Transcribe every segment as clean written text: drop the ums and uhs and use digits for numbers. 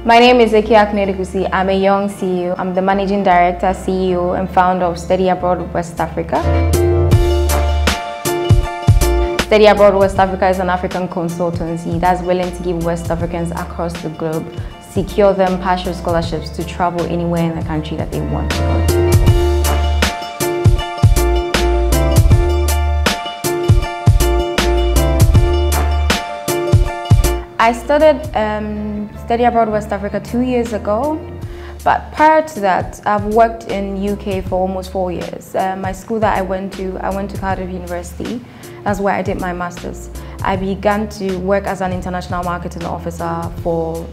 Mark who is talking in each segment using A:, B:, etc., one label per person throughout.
A: My name is Akua Konadu Kusi. I'm a young CEO. I'm the Managing Director, CEO, and founder of Study Abroad West Africa. Study Abroad West Africa is an African consultancy that's willing to give West Africans across the globe, secure them partial scholarships to travel anywhere in the country that they want to go to. I started Study Abroad West Africa 2 years ago, but prior to that, I've worked in UK for almost 4 years. My school that I went to Cardiff University. That's where I did my master's. I began to work as an international marketing officer for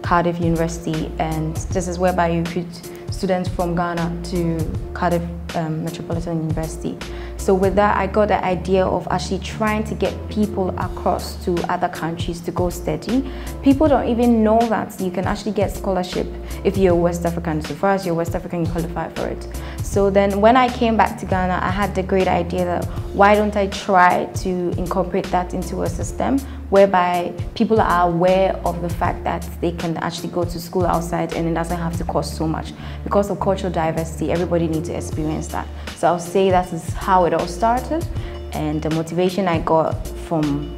A: Cardiff University, and this is whereby you recruit students from Ghana to Cardiff Metropolitan University. So with that, I got the idea of actually trying to get people across to other countries to go study. People don't even know that you can actually get scholarship if you're West African. So far as you're West African, you qualify for it. So then when I came back to Ghana, I had the great idea that why don't I try to incorporate that into a system whereby people are aware of the fact that they can actually go to school outside and it doesn't have to cost so much. Because of cultural diversity, everybody needs to experience that. So I'll say that is how it all started and the motivation I got from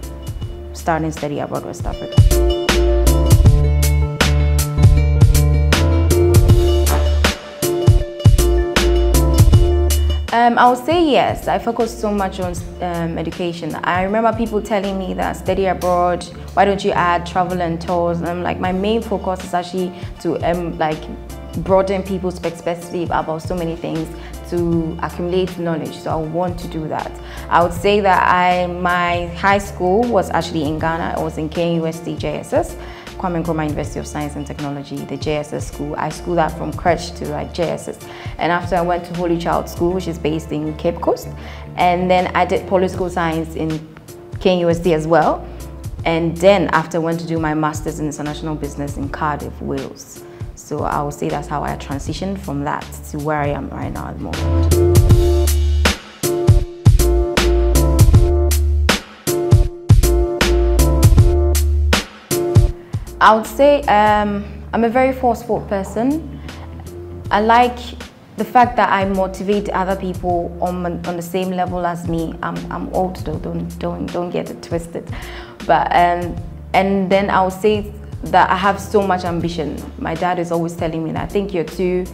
A: starting Study Abroad West Africa. I would say yes. I focus so much on education. I remember people telling me that study abroad, why don't you add travel and tours? And I'm like, my main focus is actually to broaden people's perspective about so many things, to accumulate knowledge. So I want to do that. I would say that my high school was actually in Ghana. I was in KUST JSS. Kwame Nkrumah University of Science and Technology, the JSS school. I schooled that from crèche to JSS. And after I went to Holy Child School, which is based in Cape Coast. And then I did political science in KUST as well. And then after I went to do my master's in international business in Cardiff, Wales. So I would say that's how I transitioned from that to where I am right now at the moment. I would say I'm a very forceful person. I like the fact that I motivate other people on the same level as me. I'm old though, don't get it twisted. But and then I would say that I have so much ambition. My dad is always telling me that I think you're too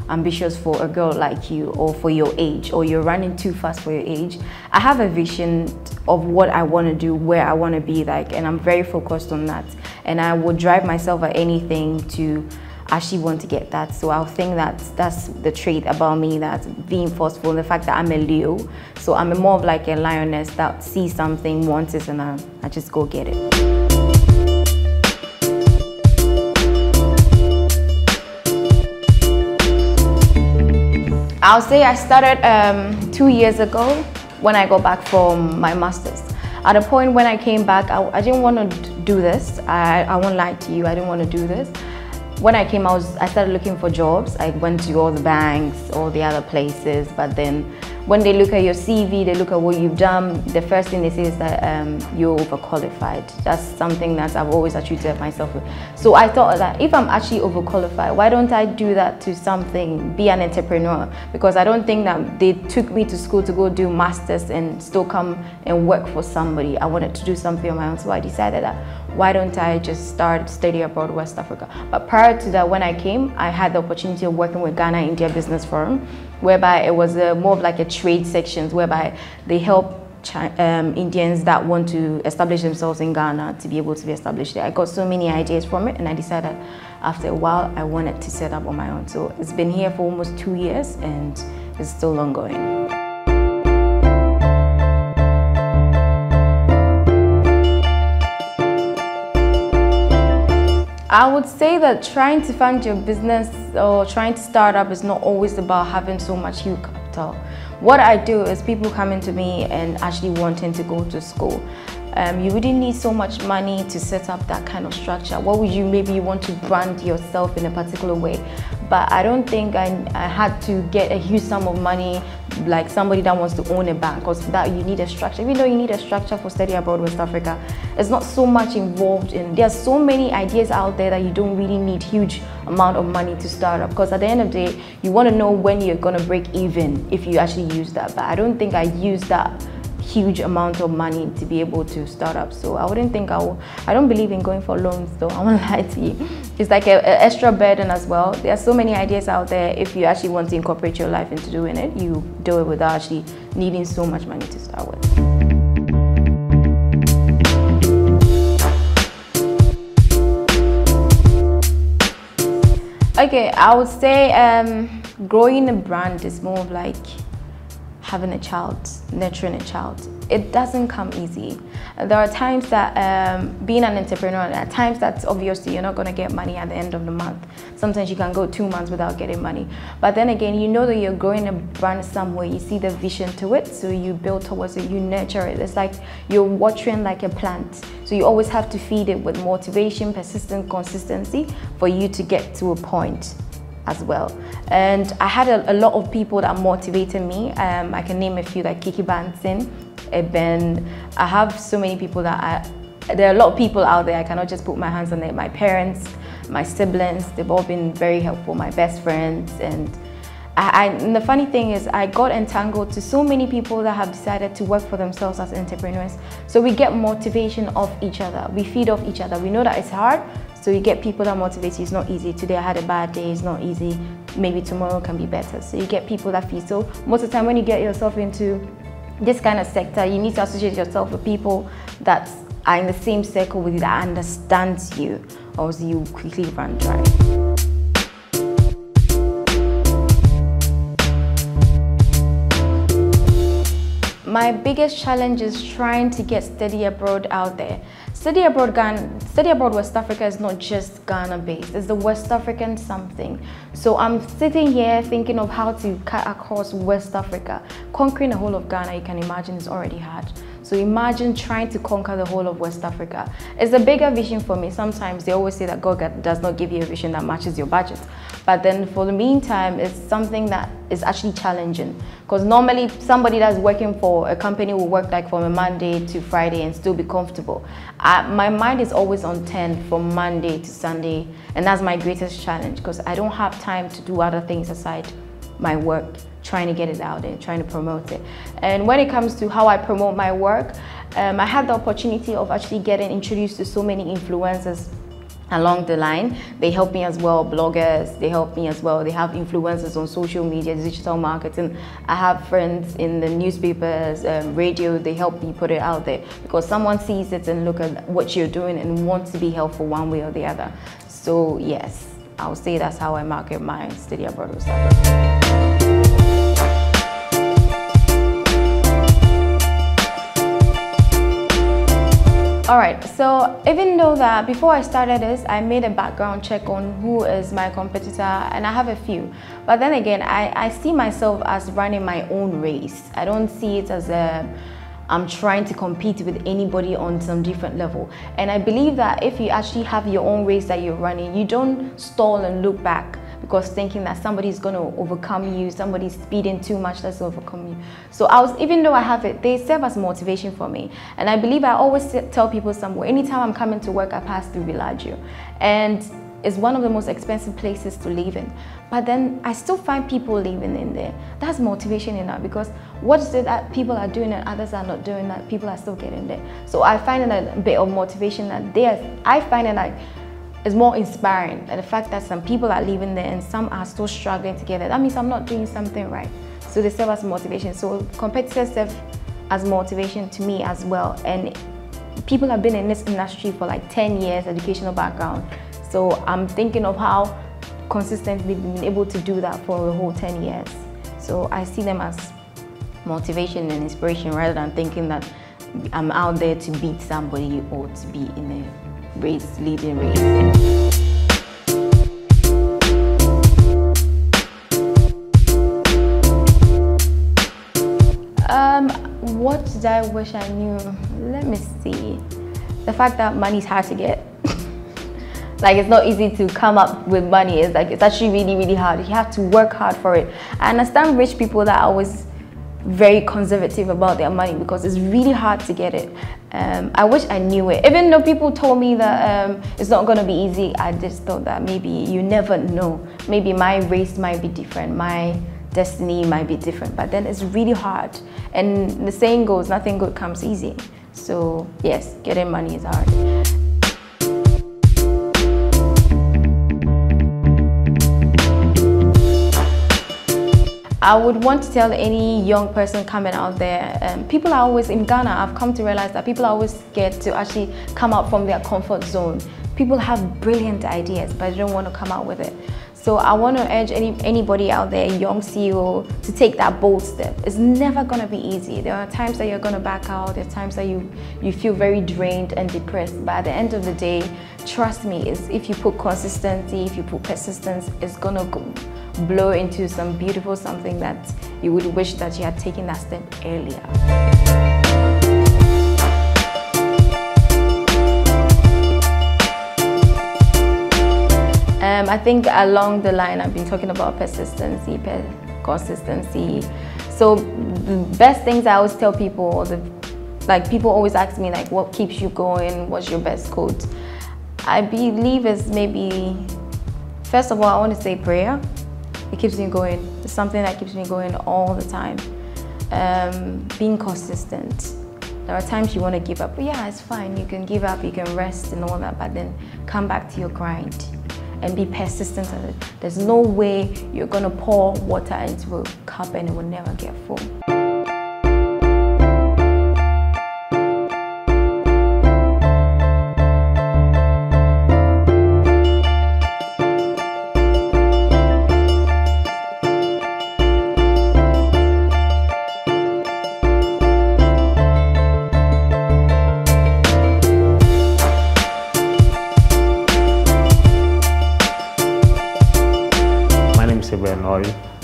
A: ambitious for a girl like you or for your age, or you're running too fast for your age. I have a vision of what I want to do, where I want to be like, and I'm very focused on that. And I would drive myself at anything to actually want to get that. So I think that that's the trait about me, that being forceful, the fact that I'm a Leo. So I'm more of like a lioness that sees something, wants it, and I just go get it. I'll say I started 2 years ago when I got back from my master's. At a point when I came back, I didn't want to do this. I won't lie to you, I didn't want to do this. When I came, I started looking for jobs. I went to all the banks, all the other places, but then when they look at your CV, they look at what you've done, the first thing they say is that you're overqualified. That's something that I've always attributed myself with. So I thought that if I'm actually overqualified, why don't I do that to something, be an entrepreneur? Because I don't think that they took me to school to go do masters and still come and work for somebody. I wanted to do something on my own, so I decided that why don't I just start Study Abroad West Africa? But prior to that, when I came, I had the opportunity of working with Ghana India Business Forum, whereby it was more of like a trade sections, whereby they help Indians that want to establish themselves in Ghana to be able to be established there. I got so many ideas from it, and I decided after a while I wanted to set up on my own. So it's been here for almost 2 years and it's still ongoing. I would say that trying to fund your business or trying to start up is not always about having so much huge capital. What I do is people coming to me and actually wanting to go to school. You wouldn't need so much money to set up that kind of structure. What would you maybe want to brand yourself in a particular way? But I don't think I had to get a huge sum of money like somebody that wants to own a bank, because that you need a structure. Even though you need a structure for study abroad West Africa, it's not so much involved in. There's so many ideas out there that you don't really need huge amount of money to start up, because at the end of the day, you want to know when you're going to break even if you actually use that. But I don't think I use that huge amount of money to be able to start up. So I wouldn't think I don't believe in going for loans though, I won't lie to you. It's like an extra burden as well. There are so many ideas out there. If you actually want to incorporate your life into doing it, you do it without actually needing so much money to start with. Okay, I would say growing a brand is more of like having a child, nurturing a child. It doesn't come easy. There are times that being an entrepreneur, there are times that obviously you're not going to get money at the end of the month. Sometimes you can go 2 months without getting money. But then again, you know that you're growing a brand somewhere, you see the vision to it, so you build towards it, you nurture it. It's like you're watering like a plant. So you always have to feed it with motivation, persistence, consistency for you to get to a point as well. And I had a lot of people that motivated me. I can name a few, like Kiki Bansin, Ben. I have so many people that there are a lot of people out there. I cannot just put my hands on it. My parents, my siblings, they've all been very helpful, my best friends. And the funny thing is, I got entangled to so many people that have decided to work for themselves as entrepreneurs. So we get motivation off each other. We feed off each other. We know that it's hard, so you get people that motivate you. It's not easy. Today I had a bad day, it's not easy. Maybe tomorrow can be better. So you get people that feed. So most of the time when you get yourself into this kind of sector, you need to associate yourself with people that are in the same circle with you, that understands you, or else you quickly run dry. My biggest challenge is trying to get study abroad out there. Study abroad West Africa is not just Ghana based, it's the West African something. So I'm sitting here thinking of how to cut across West Africa. Conquering the whole of Ghana, you can imagine, is already hard. So imagine trying to conquer the whole of West Africa. It's a bigger vision for me. Sometimes they always say that God does not give you a vision that matches your budget. But then for the meantime, it's something that is actually challenging. Because normally somebody that's working for a company will work like from a Monday to Friday and still be comfortable. My mind is always on 10 from Monday to Sunday. And that's my greatest challenge, because I don't have time to do other things aside my work, trying to get it out there, trying to promote it. And when it comes to how I promote my work, I had the opportunity of actually getting introduced to so many influencers along the line. They help me as well, bloggers, they help me as well. They have influencers on social media, digital marketing. I have friends in the newspapers, radio, they help me put it out there, because someone sees it and look at what you're doing and wants to be helpful one way or the other. So yes, I would say that's how I market my study abroad West Africa. Alright, so even though that before I started this, I made a background check on who is my competitor, and I have a few. But then again, I see myself as running my own race. I don't see it as I'm trying to compete with anybody on some different level. And I believe that if you actually have your own race that you're running, you don't stall and look back because thinking that somebody's going to overcome you, somebody's speeding too much, that's overcome you. So even though I have it, they serve as motivation for me. And I believe I always tell people somewhere, anytime I'm coming to work, I pass through Villaggio. And it's one of the most expensive places to live in. But then I still find people living in there. That's motivation enough, because what is it that people are doing and others are not doing that people are still getting there? So I find it a bit of motivation that I find it like it's more inspiring, that the fact that some people are living there and some are still struggling together. That means I'm not doing something right. So they serve as motivation. So competitors serve as motivation to me as well. And people have been in this industry for like 10 years, educational background. So I'm thinking of how consistently we've been able to do that for a whole 10 years. So I see them as motivation and inspiration, rather than thinking that I'm out there to beat somebody or to be in a race, leading race. What did I wish I knew? Let me see. The fact that money is hard to get. Like, it's not easy to come up with money. It's actually really, really hard. You have to work hard for it. I understand rich people that always very conservative about their money because it's really hard to get it. I wish I knew it. Even though people told me that it's not going to be easy, I just thought that maybe you never know. Maybe my race might be different, my destiny might be different, but then it's really hard. And the saying goes, nothing good comes easy. So yes, getting money is hard. I would want to tell any young person coming out there, people are always, in Ghana, I've come to realize that people are always scared to actually come out from their comfort zone. People have brilliant ideas, but they don't want to come out with it. So I want to urge anybody out there, young CEO, to take that bold step. It's never going to be easy. There are times that you're going to back out. There are times that you feel very drained and depressed. But at the end of the day, trust me, if you put consistency, if you put persistence, it's going to blow into some beautiful something that you would wish that you had taken that step earlier. I think along the line I've been talking about persistency, consistency. So the best things I always tell people, people always ask me like, what keeps you going? What's your best quote? I believe is maybe, first of all, I want to say prayer. It keeps me going. It's something that keeps me going all the time. Being consistent. There are times you want to give up, but yeah, it's fine. You can give up, you can rest and all that, but then come back to your grind and be persistent at it. There's no way you're going to pour water into a cup and it will never get full.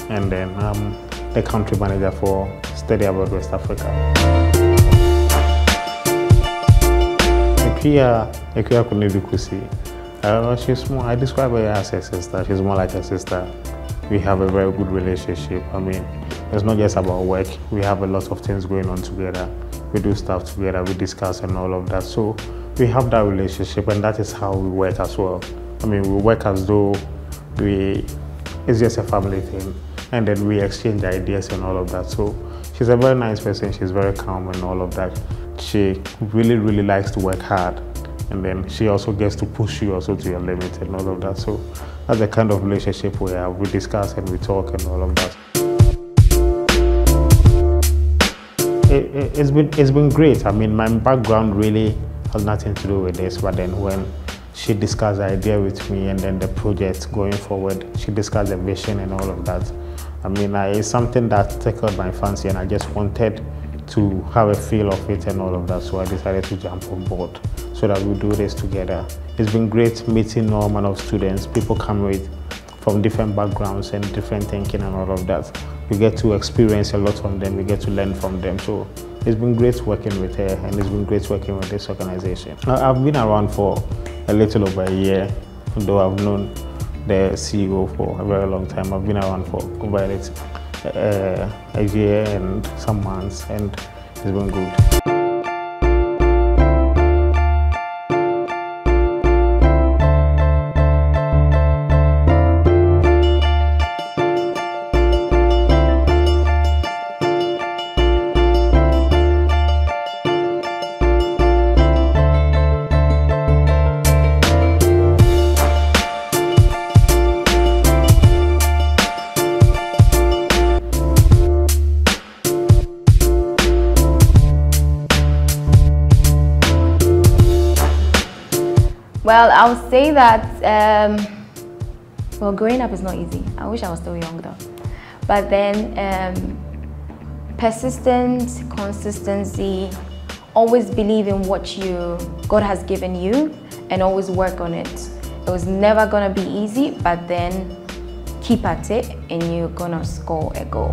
B: And then I'm the country manager for Study Abroad West Africa. Akua Konadu Kusi. She's more, I describe her as a sister. She's more like a sister. We have a very good relationship. I mean, it's not just about work. We have a lot of things going on together. We do stuff together, we discuss and all of that. So we have that relationship, and that is how we work as well. I mean, we work as though it's just a family thing, and then we exchange ideas and all of that. So she's a very nice person, she's very calm and all of that. She really, really likes to work hard, and then she also gets to push you also to your limit and all of that. So that's the kind of relationship we have. We discuss and we talk and all of that. It's been great. I mean, my background really has nothing to do with this, but then when she discussed the idea with me and then the project going forward, she discussed the vision and all of that. I mean, it's something that tickled my fancy, and I just wanted to have a feel of it and all of that. So I decided to jump on board so that we do this together. It's been great meeting all manner of students. People come from different backgrounds and different thinking and all of that. We get to experience a lot from them. We get to learn from them. So it's been great working with her, and it's been great working with this organization. I've been around for a little over a year, though I've known the CEO for a very long time. I've been around for over a year and some months, and it's been good.
A: Well, I would say that, well, growing up is not easy. I wish I was still young though. But then persistence, consistency, always believe in what God has given you and always work on it. It was never gonna be easy, but then keep at it and you're gonna score a goal.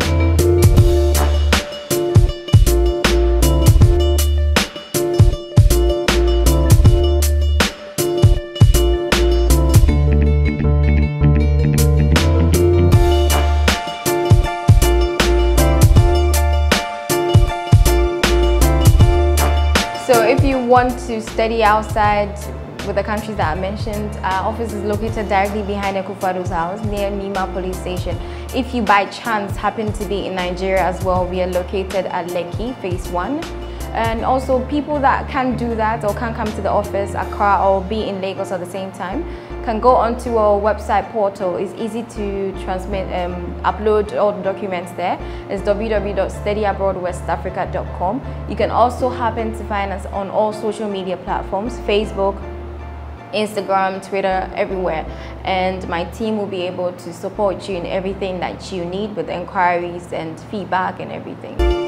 A: want to study outside with the countries that I mentioned, our office is located directly behind Ekufado's house near Nima Police Station. If you by chance happen to be in Nigeria as well, we are located at Lekki, Phase 1. And also people that can't do that or can't come to the office, Accra, or be in Lagos at the same time, can go onto our website portal. It's easy to transmit, upload all the documents there. It's www.studyabroadwestafrica.com. You can also happen to find us on all social media platforms, Facebook, Instagram, Twitter, everywhere. And my team will be able to support you in everything that you need with inquiries and feedback and everything.